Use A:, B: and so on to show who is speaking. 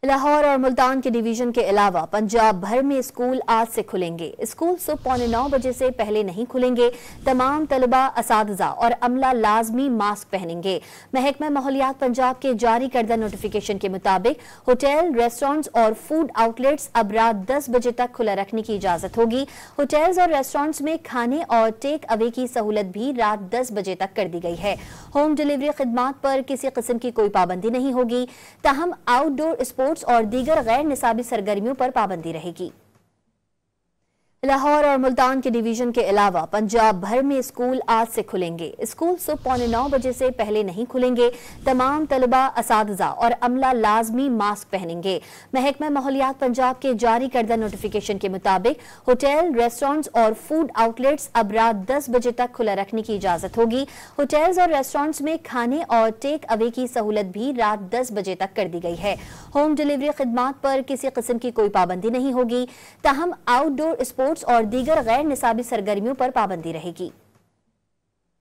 A: लाहौर और मुल्तान के डिवीजन के अलावा पंजाब भर में स्कूल आज से खुलेंगे। स्कूल सुबह 8:45 बजे से पहले नहीं खुलेंगे। तमाम तलबा, असातिज़ा और अमला लाजमी मास्क पहनेंगे। महकमा माहौलियात पंजाब के जारी करदा नोटिफिकेशन के मुताबिक होटल, रेस्टोरेंट्स और फूड आउटलेट्स अब रात 10 बजे तक खुला रखने की इजाजत होगी। होटल्स और रेस्टोरेंट्स में खाने और टेक अवे की सहूलत भी रात 10 बजे तक कर दी गई है। होम डिलीवरी खिदमात पर किसी किस्म की कोई पाबंदी नहीं होगी। ताहम आउटडोर स्पोर्ट्स और दीगर गैर निसाबी सरगर्मियों पर पाबंदी रहेगी। लाहौर और मुल्तान के डिवीजन के अलावा पंजाब भर में स्कूल आज से खुलेंगे। स्कूल सुबह 8:45 बजे से पहले नहीं खुलेंगे। तमाम तलबा, असातिज़ा और अमला लाजमी मास्क पहनेंगे। महकमा माहौलियात पंजाब के जारी करदा नोटिफिकेशन के मुताबिक होटल, रेस्टोरेंट्स और फूड आउटलेट्स अब रात 10 बजे तक खुला रखने की इजाजत होगी। होटल्स और रेस्टोरेंट्स में खाने और टेक अवे की सहूलत भी रात 10 बजे तक कर दी गई है। होम डिलीवरी खिदमात पर किसी किस्म की कोई पाबंदी नहीं होगी। ताहम आउटडोर स्पोर्ट्स और दीगर गैर निसाबी सरगर्मियों पर पाबंदी रहेगी।